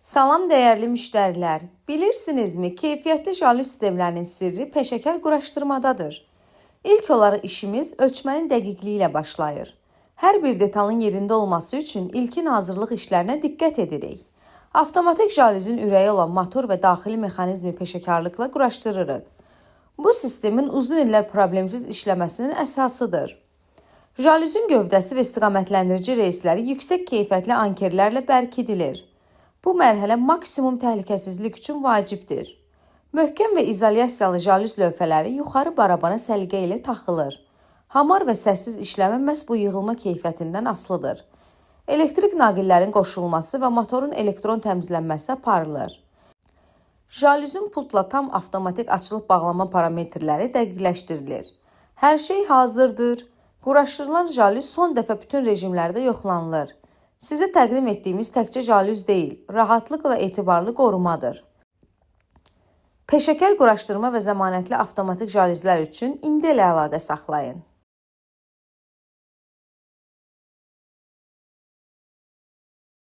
Salam dəyərli müştərilər. Bilirsinizmi, keyfiyyətli jalüz sistemlərinin sirri peşəkar quraşdırmadadır. İlk olaraq işimiz ölçmənin dəqiqliyi ilə başlayır. Hər bir detalın yerində olması üçün ilkin hazırlıq işlərinə diqqət edirik. Avtomatik jalüzün ürəyi olan motor və daxili mexanizmi peşəkarlıqla quraşdırırıq. Bu sistemin uzun illər problemsiz işləməsinin əsasıdır. Jalüzün gövdəsi və istiqamətləndirici reysləri yüksək keyfiyyətli ankerlərlə bərkidilir. Bu mərhələ maksimum təhlükəsizlik üçün vacibdir. Möhkəm və izolyasiyalı jalüz lövhələri yuxarı barabana səliqə ilə taxılır. Hamar və səssiz işləmə məhz bu yığılma keyfiyyətindən asılıdır. Elektrik naqillərin qoşulması və motorun elektron təmizlənməsi aparılır. Jalüzün pultla tam avtomatik açılıb-bağlama parametrləri dəqiqləşdirilir. Hər şey hazırdır. Quraşdırılan jalüz son dəfə bütün rejimlərdə yoxlanılır. Sizə təqdim etdiyimiz təkcə jalüz deyil, rahatlıq və etibarlı qorumadır. Peşəkar quraşdırma və zəmanətli avtomatik jalüzlər üçün indi elə əlaqə saxlayın.